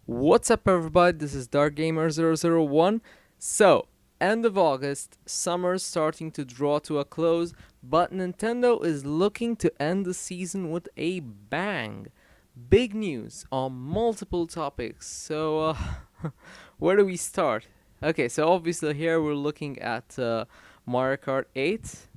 What's up, everybody? This is DarkGamer001. So, end of August, summer's starting to draw to a close, but Nintendo is looking to end the season with a bang. Big news on multiple topics. So, where do we start? Okay, so obviously here we're looking at Mario Kart 8,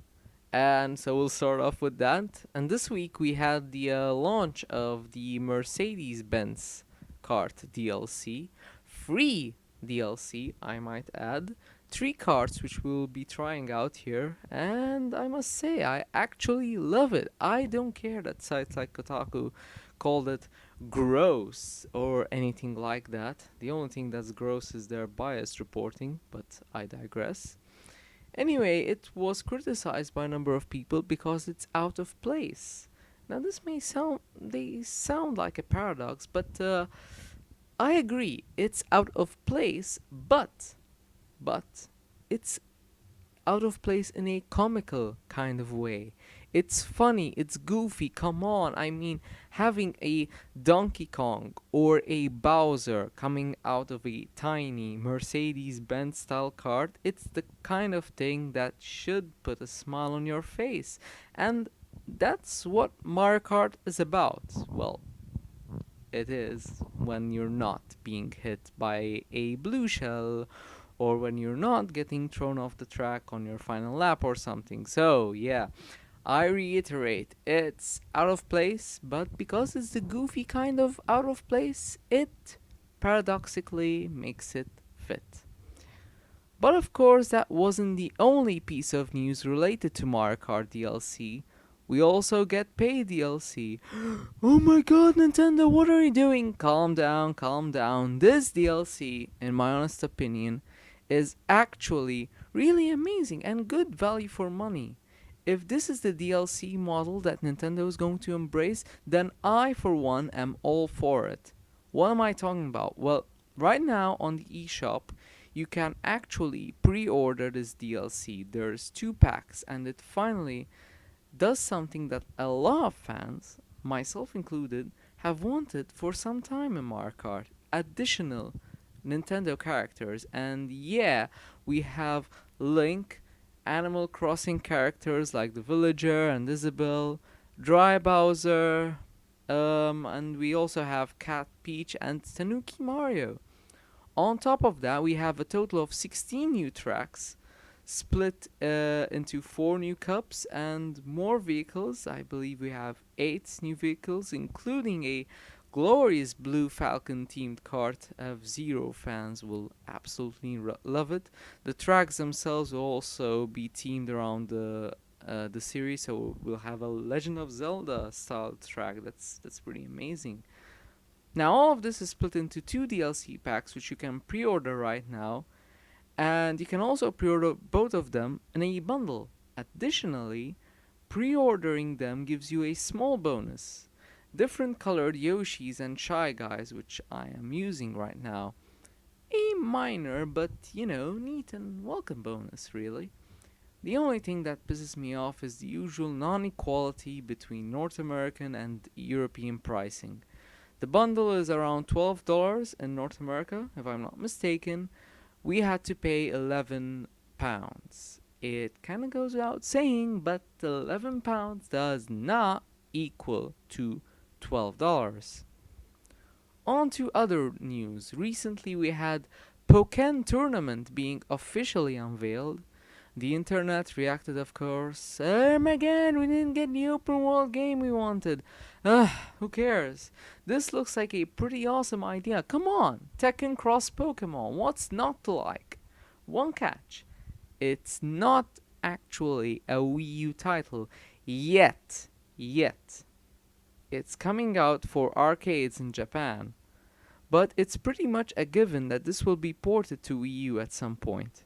and so we'll start off with that. And this week we had the launch of the Mercedes-Benz Kart DLC, free DLC, I might add. Three carts which we'll be trying out here, and I must say, I actually love it. I don't care that sites like Kotaku called it gross or anything like that. The only thing that's gross is their biased reporting, but I digress. Anyway, it was criticized by a number of people because it's out of place. Now this may sound like a paradox, but I agree, it's out of place, but it's out of place in a comical kind of way. It's funny, it's goofy, come on. I mean, having a Donkey Kong or a Bowser coming out of a tiny Mercedes-Benz style cart, it's the kind of thing that should put a smile on your face. And that's what Mario Kart is about. Well, it is when you're not being hit by a blue shell or when you're not getting thrown off the track on your final lap or something. So, yeah, I reiterate, it's out of place, but because it's the goofy kind of out of place, it paradoxically makes it fit. But of course, that wasn't the only piece of news related to Mario Kart DLC. We also get paid DLC. Oh my god, Nintendo, what are you doing? Calm down, calm down. This DLC, in my honest opinion, is actually really amazing and good value for money. If this is the DLC model that Nintendo is going to embrace, then I, for one, am all for it. What am I talking about? Well, right now on the eShop, you can actually pre-order this DLC. There's 2 packs, and it finally does something that a lot of fans, myself included, have wanted for some time in Mario Kart. Additional Nintendo characters. And yeah, we have Link, Animal Crossing characters like the Villager and Isabelle, Dry Bowser, and we also have Cat Peach and Tanuki Mario. On top of that, we have a total of 16 new tracks, split into 4 new cups and more vehicles. I believe we have 8 new vehicles, including a glorious Blue Falcon themed kart. F-Zero fans will absolutely love it. The tracks themselves will also be themed around the series, so we'll have a Legend of Zelda style track. That's pretty amazing. Now all of this is split into 2 DLC packs, which you can pre-order right now, and you can also pre-order both of them in a bundle. Additionally, pre-ordering them gives you a small bonus. Different colored Yoshis and Shy Guys, which I am using right now. A minor, but neat and welcome bonus, really. The only thing that pisses me off is the usual non-equality between North American and European pricing. The bundle is around $12 in North America, if I'm not mistaken. We had to pay £11. It kind of goes without saying, but £11 does not equal to $12. On to other news. Recently we had Pokken Tournament being officially unveiled. The internet reacted, of course. Again, we didn't get the open world game we wanted. Who cares? This looks like a pretty awesome idea. Come on, Tekken Cross Pokemon. What's not to like? One catch. It's not actually a Wii U title yet. It's coming out for arcades in Japan. But it's pretty much a given that this will be ported to Wii U at some point.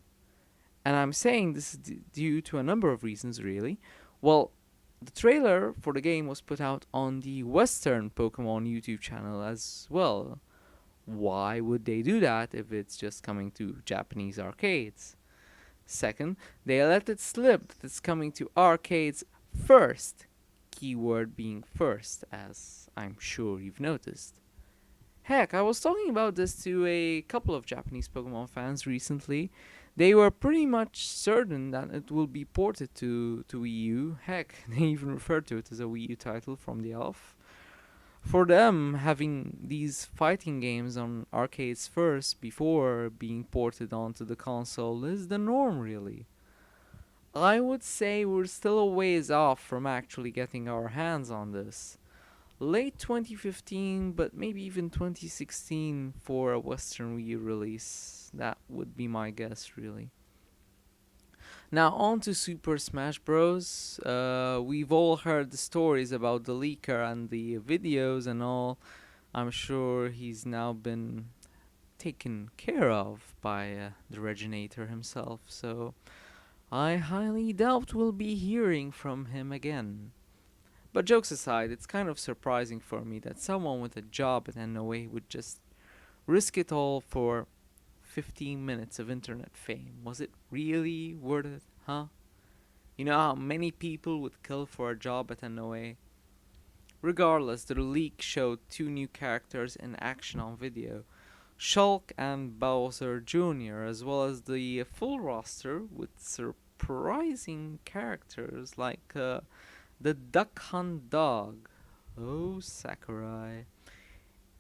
And I'm saying this is due to a number of reasons, really. Well, the trailer for the game was put out on the Western Pokemon YouTube channel as well. Why would they do that if it's just coming to Japanese arcades? Second, they let it slip that it's coming to arcades first. Keyword being first, as I'm sure you've noticed. Heck, I was talking about this to a couple of Japanese Pokemon fans recently. They were pretty much certain that it will be ported to Wii U. Heck, they even referred to it as a Wii U title from the off. For them, having these fighting games on arcades first before being ported onto the console is the norm, really. I would say we're still a ways off from actually getting our hands on this. Late 2015, but maybe even 2016 for a Western Wii U release. That would be my guess, really. Now, on to Super Smash Bros. We've all heard the stories about the leaker and the videos and all. I'm sure he's now been taken care of by the Reginator himself, so I highly doubt we'll be hearing from him again. But jokes aside, it's kind of surprising for me that someone with a job at NOA would just risk it all for 15 minutes of internet fame. Was it really worth it, huh? You know how many people would kill for a job at NOA? Regardless, the leak showed two new characters in action on video, Shulk and Bowser Jr., as well as the full roster with surprising characters like the Duck Hunt Dog. Oh, Sakurai.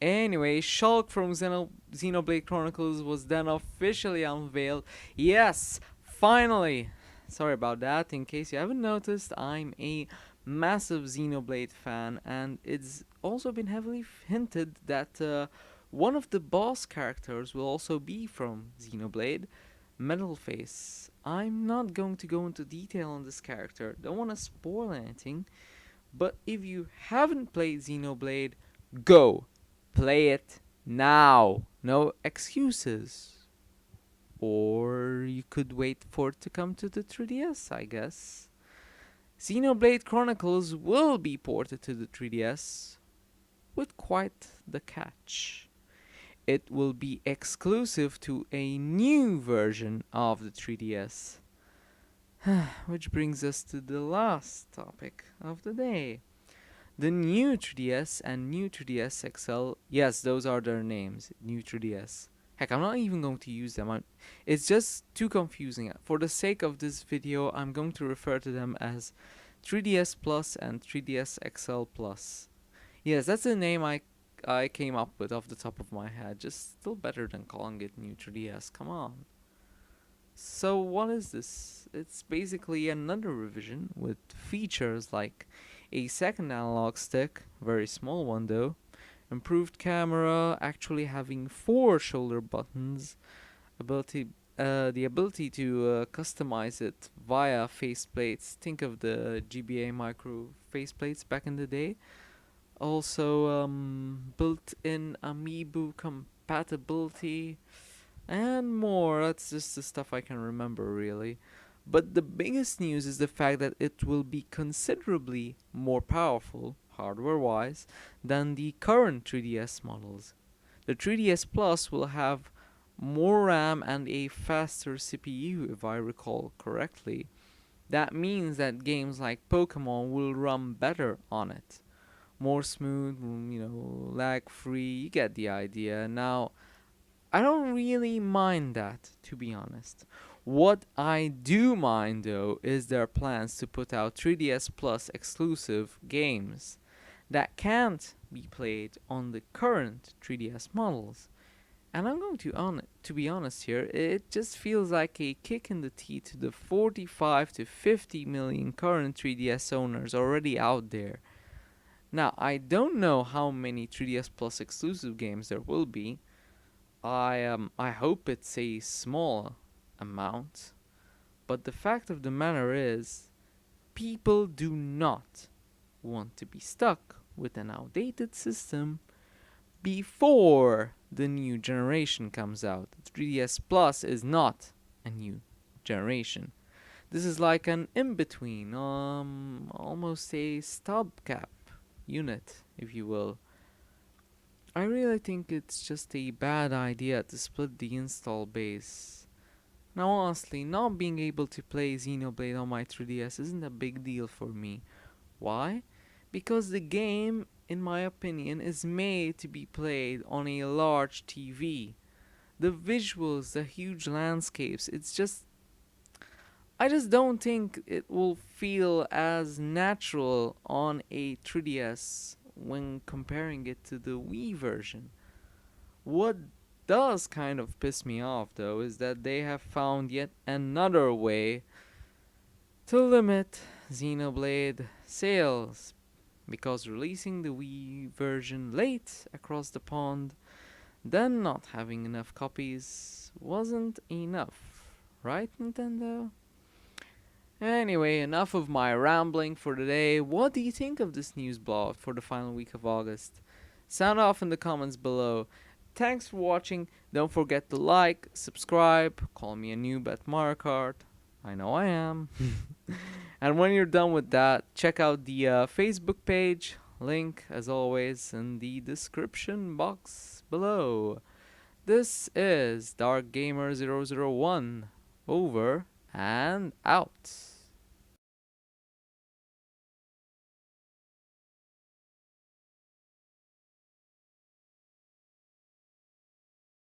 Anyway, Shulk from Xenoblade Chronicles was then officially unveiled. Yes, finally! Sorry about that. In case you haven't noticed, I'm a massive Xenoblade fan, and it's also been heavily hinted that one of the boss characters will also be from Xenoblade, Metalface. I'm not going to go into detail on this character, don't want to spoil anything, but if you haven't played Xenoblade, go! Play it now! No excuses. Or you could wait for it to come to the 3DS, I guess. Xenoblade Chronicles will be ported to the 3DS with quite the catch. It will be exclusive to a new version of the 3DS. Which brings us to the last topic of the day. The new 3DS and new 3DS XL, yes, those are their names, new 3DS. Heck, I'm not even going to use them. It's just too confusing. For the sake of this video, I'm going to refer to them as 3DS Plus and 3DS XL Plus. Yes, that's the name I came up with off the top of my head. Just still better than calling it new 3DS. Come on. So what is this? It's basically another revision with features like a second analog stick, very small one though, improved camera, actually having 4 shoulder buttons, the ability to customize it via faceplates. Think of the GBA micro faceplates back in the day. Also, built-in amiibo compatibility and more. That's just the stuff I can remember, really. But the biggest news is the fact that it will be considerably more powerful, hardware-wise, than the current 3DS models. The 3DS Plus will have more RAM and a faster CPU, if I recall correctly. That means that games like Pokemon will run better on it. More smooth, lag-free, you get the idea. Now, I don't really mind that, to be honest. What I do mind, though, is their plans to put out 3DS Plus exclusive games that can't be played on the current 3DS models. And I'm going to be honest here, it just feels like a kick in the teeth to the 45 to 50 million current 3DS owners already out there. Now, I don't know how many 3DS Plus exclusive games there will be. I hope it's a small amount, but the fact of the matter is, people do not want to be stuck with an outdated system before the new generation comes out. 3DS Plus is not a new generation. This is like an in-between, almost a stopgap unit, if you will. I really think it's just a bad idea to split the install base. Now honestly, not being able to play Xenoblade on my 3DS isn't a big deal for me. Why? Because the game, in my opinion, is made to be played on a large TV. The visuals, the huge landscapes, I just don't think it will feel as natural on a 3DS when comparing it to the Wii version. What does kind of piss me off though is that they have found yet another way to limit Xenoblade sales, because releasing the Wii version late across the pond, then not having enough copies wasn't enough. Right, Nintendo? Anyway, enough of my rambling for today. What do you think of this news blowout for the final week of August? Sound off in the comments below. Thanks for watching. Don't forget to like, subscribe, call me a noob at Mario Kart. I know I am. And when you're done with that, check out the Facebook page. Link, as always, in the description box below. This is Dark Gamer 001. Over and out.